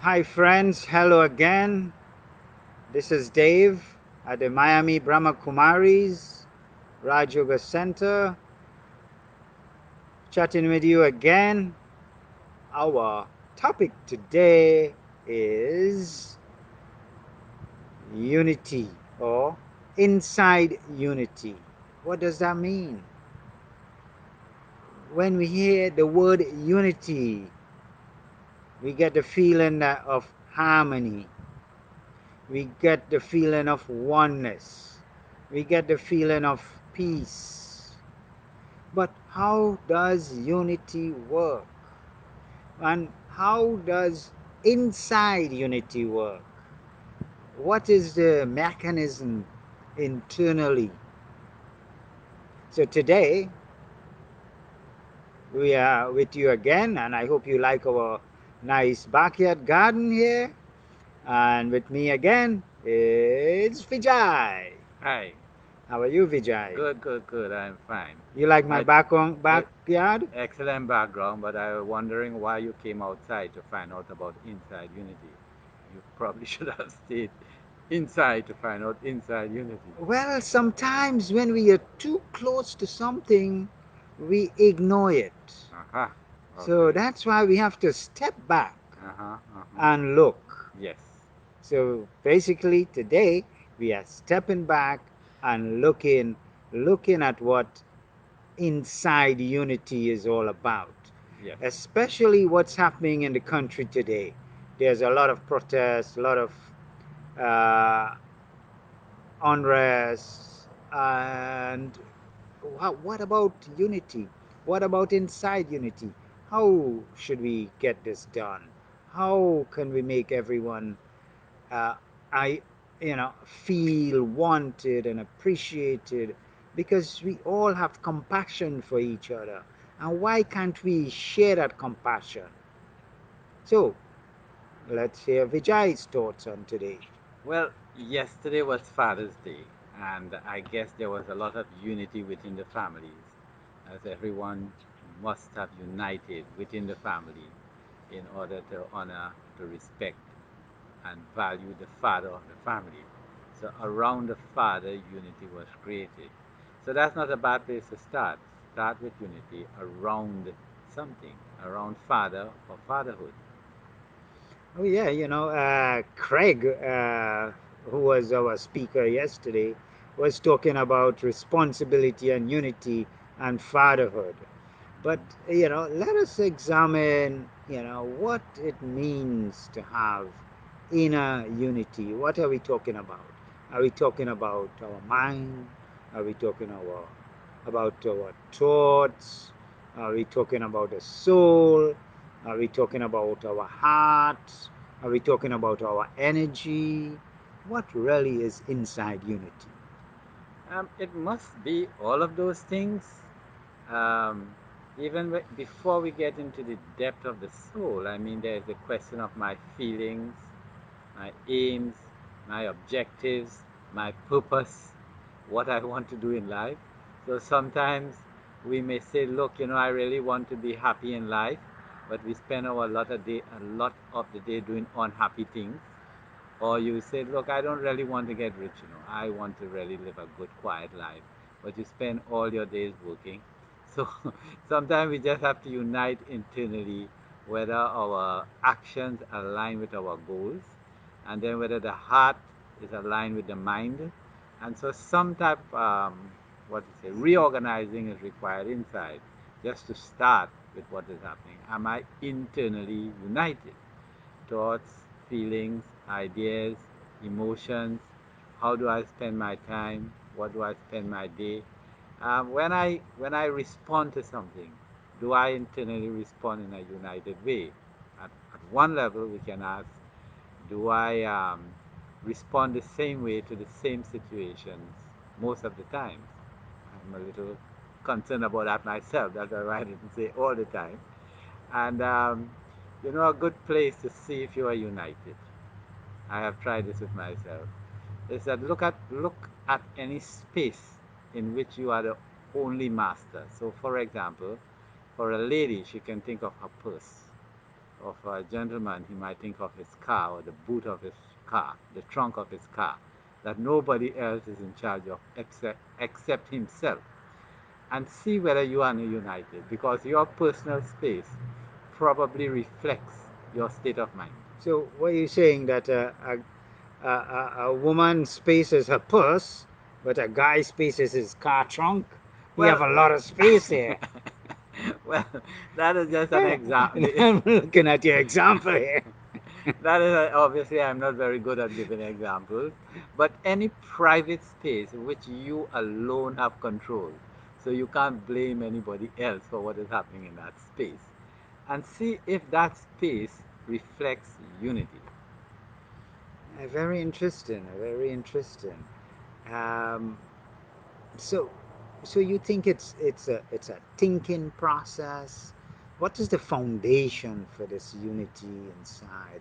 Hi, friends. Hello again. This is Dave at the Miami Brahma Kumaris Raj Yoga Center, chatting with you again. Our topic today is unity or inside unity. What does that mean? When we hear the word unity, we get the feeling of harmony. We get the feeling of oneness. We get the feeling of peace. But how does unity work? And how does inside unity work? What is the mechanism internally? So today we are with you again, and I hope you like our nice backyard garden here. And with me again, it's Vijay. Hi. How are you, Vijay? Good. I'm fine. You like my I e- backyard? Excellent background, but I was wondering why you came outside to find out about inside unity. You probably should have stayed inside to find out inside unity. Well, sometimes when we are too close to something, we ignore it. Aha. So Okay. that's why we have to step back Uh-huh. and look. Yes. So basically, today we are stepping back and looking at what inside unity is all about, Yes. especially what's happening in the country today. There's a lot of protests, a lot of uh, unrest, and what about unity? What about inside unity? How should we get this done? How can we make everyone uh, I feel wanted and appreciated, because we all have compassion for each other, and why can't we share that compassion? So let's hear Vijay's thoughts on today. Well, yesterday was Father's Day, and I guess there was a lot of unity within the families, as everyone must have united within the family in order to honor, to respect, and value the father of the family. So around the father, unity was created. So that's not a bad place to start. Start with unity around something, around father or fatherhood. Oh yeah, Craig, who was our speaker yesterday, was talking about responsibility and unity and fatherhood. But let us examine what it means to have inner unity. What are we talking about? Are we talking about our mind? Are we talking about our thoughts? Are we talking about the soul? Are we talking about our heart? Are we talking about our energy? What really is inside unity? It must be all of those things. Um, Even before we get into the depth of the soul, I mean, there's the question of my feelings, my aims, my objectives, my purpose, what I want to do in life. So sometimes we may say, look, I really want to be happy in life, but we spend a lot of the day doing unhappy things. Or you say, look, I don't really want to get rich, I want to really live a good, quiet life. But you spend all your days working. So sometimes we just have to unite internally whether our actions align with our goals, and then whether the heart is aligned with the mind. And so some type, reorganizing is required inside just to start with what is happening. Am I internally united? Thoughts, feelings, ideas, emotions. How do I spend my time? What do I spend my day? When I respond to something, do I internally respond in a united way? At one level, we can ask, do I respond the same way to the same situations most of the time? I'm a little concerned about that myself. That's why I didn't say all the time. And a good place to see if you are united. I have tried this with myself. Is that look at any space in which you are the only master. So, for example, for a lady, she can think of her purse, of a gentleman, he might think of his car or the boot of his car, the trunk of his car, that nobody else is in charge of except himself, and see whether you are united, because your personal space probably reflects your state of mind. So, what are you saying that a woman's space is her purse, but a guy's space is his car trunk? You have Well, a lot of space here. well, that is just an example. I'm looking at your example here. That is obviously I'm not very good at giving examples, but any private space which you alone have control, so you can't blame anybody else for what is happening in that space, and see if that space reflects unity. Very interesting. Very interesting. Um, so, so you think it's a thinking process? What is the foundation for this unity inside?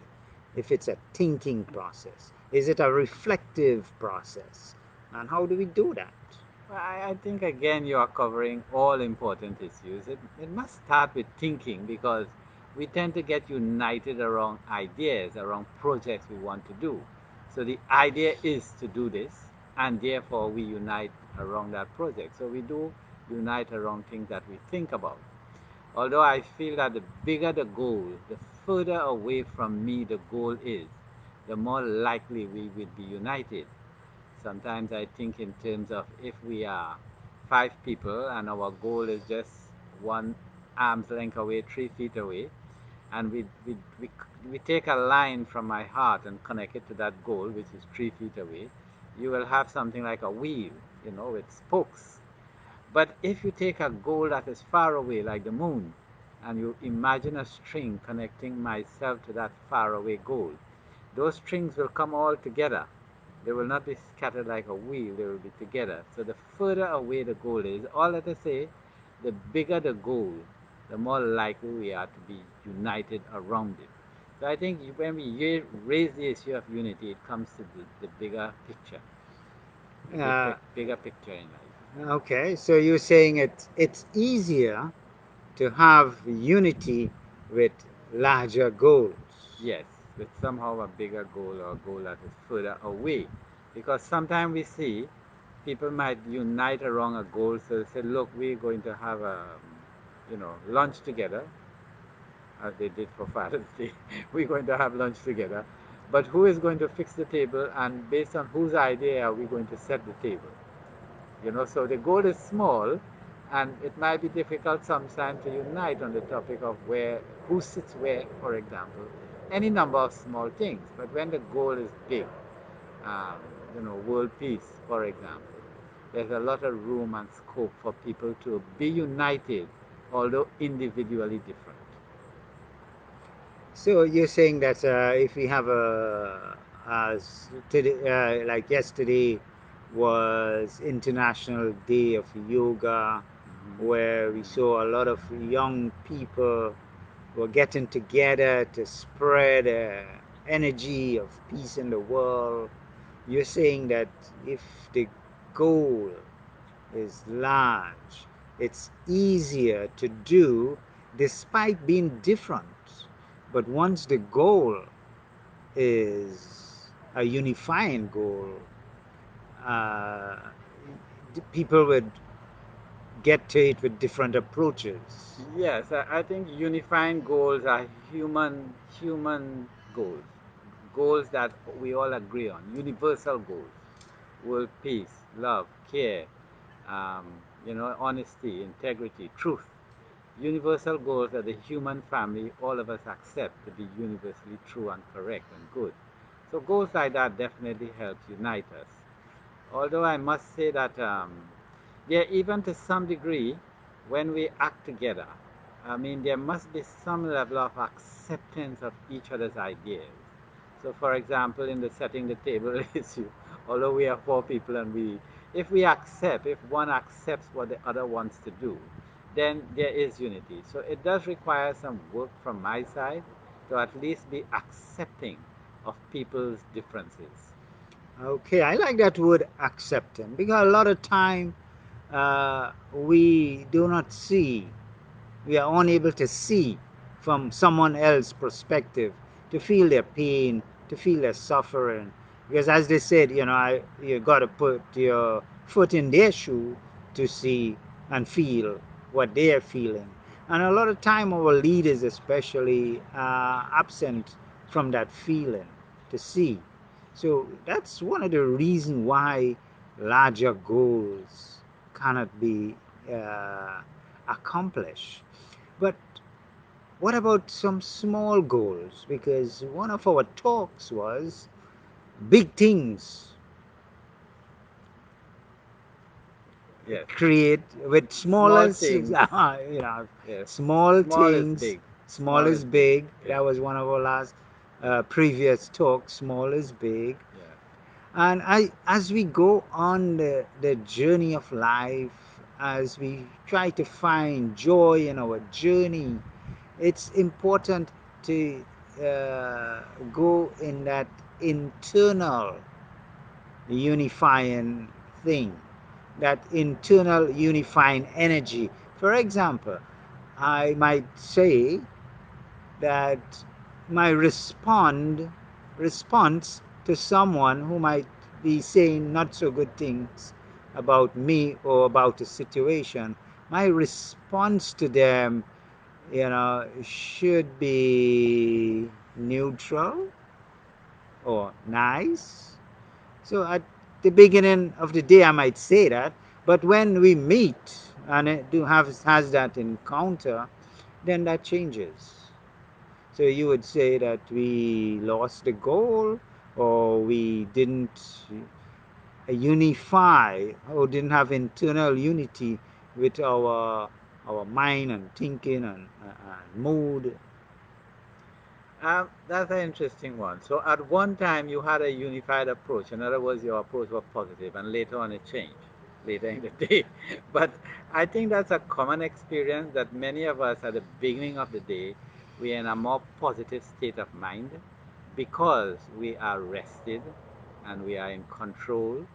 If it's a thinking process, is it a reflective process? And how do we do that? I think again you are covering all important issues. It must start with thinking, because we tend to get united around ideas, around projects we want to do. So the idea is to do this, and therefore we unite around that project. So we do unite around things that we think about. Although I feel that the bigger the goal, the further away from me the goal is, the more likely we will be united. Sometimes I think in terms of, if we are 5 people and our goal is just one arm's length away, 3 feet away, and we take a line from my heart and connect it to that goal, which is 3 feet away, you will have something like a wheel, with spokes. But if you take a goal that is far away, like the moon, and you imagine a string connecting myself to that faraway goal, those strings will come all together. They will not be scattered like a wheel, they will be together. So the further away the goal is, or let us say, the bigger the goal, the more likely we are to be united around it. So I think when we raise the issue of unity, it comes to the bigger picture, the Uh, bigger picture in life. okay, so you're saying it's easier to have unity with larger goals. Yes, with somehow a bigger goal, or a goal that is further away. Because sometimes we see people might unite around a goal. So they say, look, we're going to have a, lunch together, as they did for Father's Day. We're going to have lunch together. But who is going to fix the table, and based on whose idea are we going to set the table? So the goal is small, and it might be difficult sometimes to unite on the topic of who sits where, for example, any number of small things. But when the goal is big, um, world peace, for example, there's a lot of room and scope for people to be united, although individually different. So you're saying that if we have today, like yesterday was International Day of Yoga, where we Mm-hmm. saw a lot of young people were getting together to spread energy of peace in the world. You're saying that if the goal is large, it's easier to do despite being different. But once the goal is a unifying goal, uh, people would get to it with different approaches. Yes, I think unifying goals are human goals, goals that we all agree on, universal goals, world peace, love, care, um, honesty, integrity, truth. Universal goals that the human family, all of us accept to be universally true and correct and good. So goals like that definitely help unite us. Although I must say that, yeah, even to some degree, when we act together, I mean, there must be some level of acceptance of each other's ideas. So, for example, in the setting the table issue, although we are 4 people, and if if one accepts what the other wants to do, then there is unity. So it does require some work from my side to at least be accepting of people's differences. Okay, I like that word accepting because a lot of time we do not see, we are unable to see from someone else's perspective, to feel their pain, to feel their suffering. Because as they said, you got to put your foot in their shoe to see and feel what they are feeling. And a lot of time, our leaders, especially, are absent from that feeling to see. So that's one of the reasons why larger goals cannot be accomplished. But what about some small goals? Because one of our talks was big things Yes. create with Small smallest, things. Yes. small Small is things. big. Small Small is is big. big. Yes. That was one of our last Yes. previous talks. Small is big. Yeah. And as we go on the journey of life, as we try to find joy in our journey, it's important to go in that internal unifying thing, that internal unifying energy. For example, I might say that my response to someone who might be saying not so good things about me or about a situation, my response to them, should be neutral or nice. So at the beginning of the day, I might say that, but when we meet and it do have has that encounter, then that changes. So you would say that we lost the goal, or we didn't unify, or didn't have internal unity with our mind and thinking and mood. That's an interesting one. So at one time you had a unified approach. In other words, your approach was positive, and later on it changed later in the day. But I think that's a common experience that many of us at the beginning of the day, we're in a more positive state of mind because we are rested and we are in control.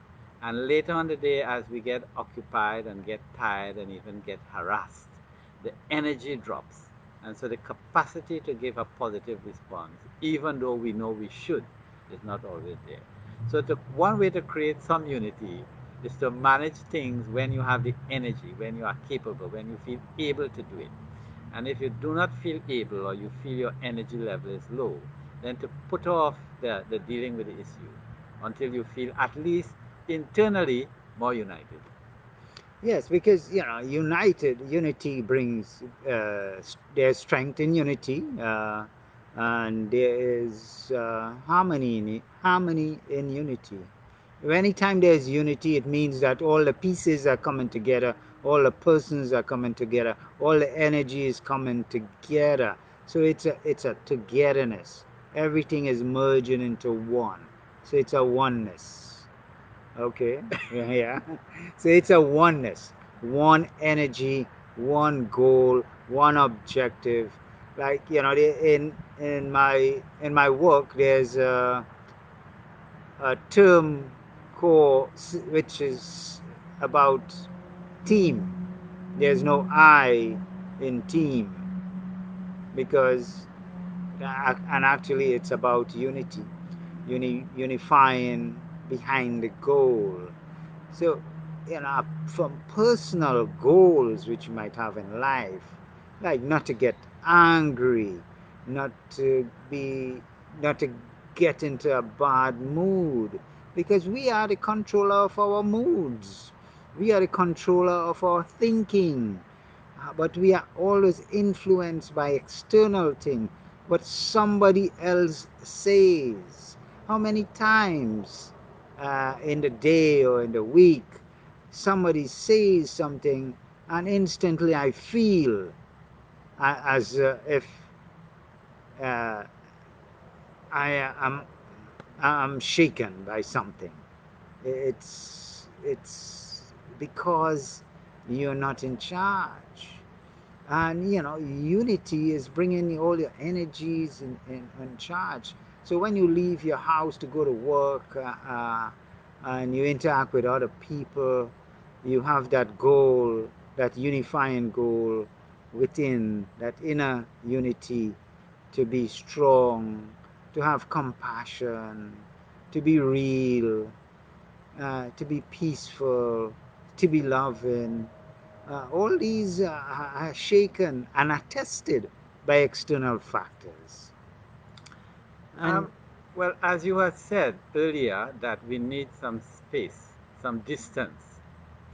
And later on the day, as we get occupied and get tired and even get harassed, the energy drops. And so the capacity to give a positive response, even though we know we should, is not always there. So one way to create some unity is to manage things when you have the energy, when you are capable, when you feel able to do it. And if you do not feel able or you feel your energy level is low, then to put off the dealing with the issue until you feel at least internally more united. Yes, because unity brings there's strength in unity, and there is harmony in unity. Anytime there's unity, it means that all the pieces are coming together, all the persons are coming together, all the energy is coming together. So it's a togetherness. Everything is merging into one. So it's a oneness. Okay. Yeah, yeah. So it's a oneness, one energy, one goal, one objective. Like in my work, there's a term called which is about team. There's no I in team because and actually it's about unity, unifying behind the goal. So, from personal goals which you might have in life, like not to get angry, not to be, not to get into a bad mood, because we are the controller of our moods. We are the controller of our thinking. But we are always influenced by external things, what somebody else says. How many times in the day or in the week somebody says something, and instantly I feel as if uh, I am I'm shaken by something. It's because you're not in charge. And unity is bringing all your energies in charge. So when you leave your house to go to work, and you interact with other people, you have that goal, that unifying goal. within, that inner unity, to be strong, to have compassion, to be real, to be peaceful, to be loving. All these are shaken and are tested by external factors. And Um, well, as you had said earlier, that we need some space, some distance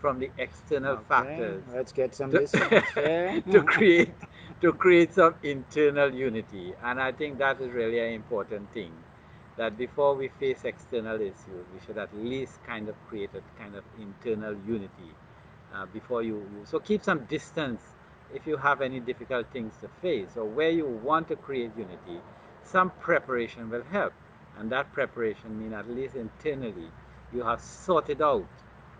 from the external okay, factors let's get some to, distance. Yeah. to create to create some internal unity. And I think that is really an important thing. That before we face external issues, we should at least kind of create a kind of internal unity before you. So keep some distance if you have any difficult things to face or where you want to create unity. Some preparation will help, and that preparation means at least internally you have sorted out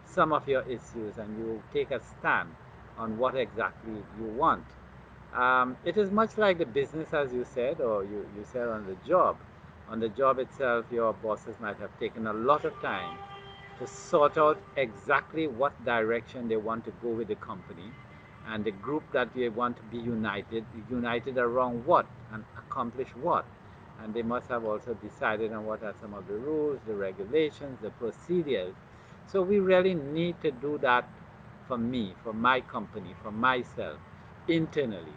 some of your issues and you take a stand on what exactly you want. It is much like the business, as you said, or you said on the job. On the job itself, your bosses might have taken a lot of time to sort out exactly what direction they want to go with the company and the group that they want to be united around what and accomplish what. And they must have also decided on what are some of the rules, the regulations, the procedures. So we really need to do that for me, for my company, for myself, internally.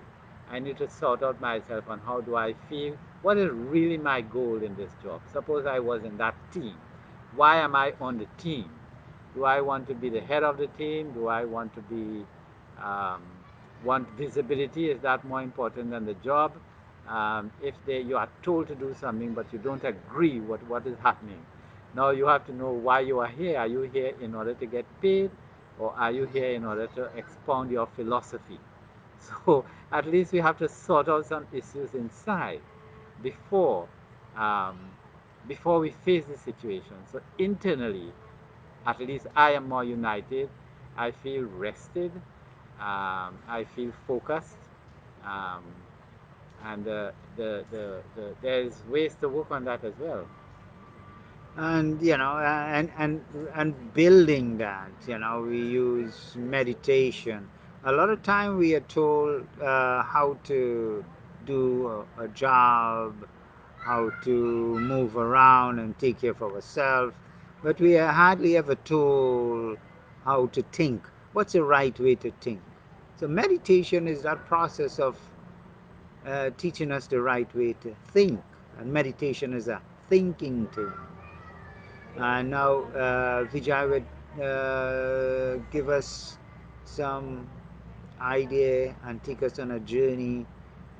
I need to sort out myself on how do I feel, what is really my goal in this job. Suppose I was in that team. Why am I on the team? Do I want to be the head of the team? Do I want to be um, want visibility? Is that more important than the job? If you are told to do something but you don't agree with what is happening, now you have to know why you are here. Are you here in order to get paid, or are you here in order to expound your philosophy? So at least we have to sort out some issues inside before um, before we face the situation. So internally, at least I am more united. I feel rested. I feel focused. Um, and there's ways to work on that as well. And and building that, we use meditation. A lot of time we are told how to do a job, how to move around and take care of ourselves, but we are hardly ever told how to think. What's the right way to think? So meditation is that process of teaching us the right way to think, and meditation is a thinking thing. And now Vijay would give us some idea and take us on a journey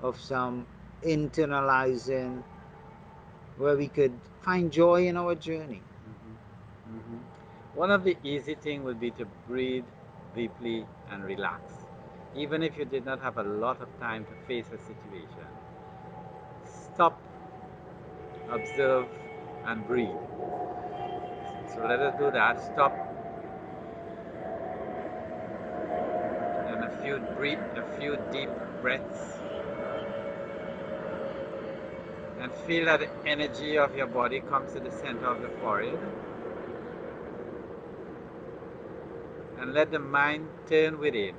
of some internalizing, where we could find joy in our journey. Mm-hmm. Mm-hmm. One of the easy things would be to breathe deeply and relax. Even if you did not have a lot of time to face a situation, stop, observe, and breathe. So let us do that. Stop and a few deep breaths, and feel that the energy of your body comes to the center of the forehead, and let the mind turn within.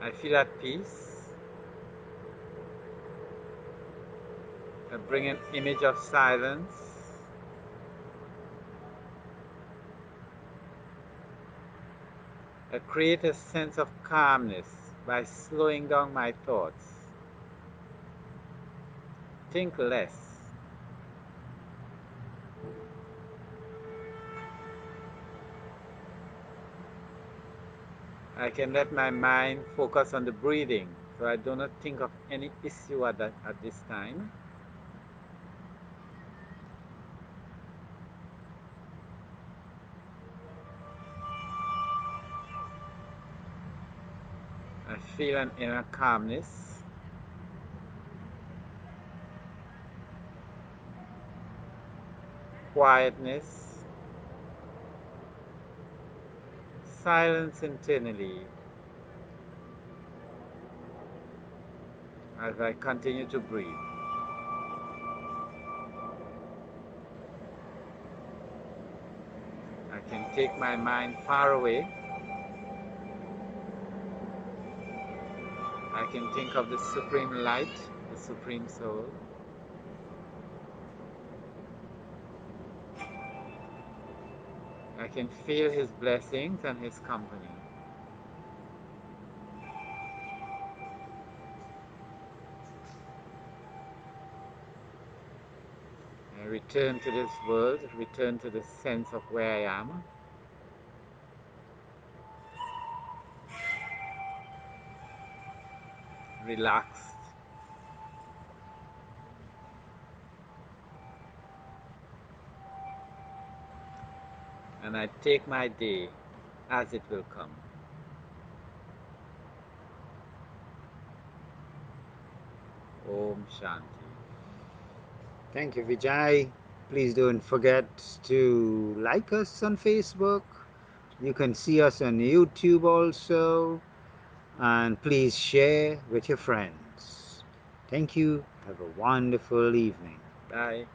I feel at peace. I bring an image of silence. I create a sense of calmness by slowing down my thoughts. Think less. I can let my mind focus on the breathing, so I do not think of any issue at this time. I feel an inner calmness. Quietness, silence internally as I continue to breathe. I can take my mind far away can think of the Supreme Light, the Supreme Soul. I can feel His blessings and His company. I return to this world, return to the sense of where I am, relaxed, and I take my day as it will come. Om Shanti. Thank you, Vijay. Please don't forget to like us on Facebook. You can see us on YouTube also. And please share with your friends. Thank you. Have a wonderful evening. Bye.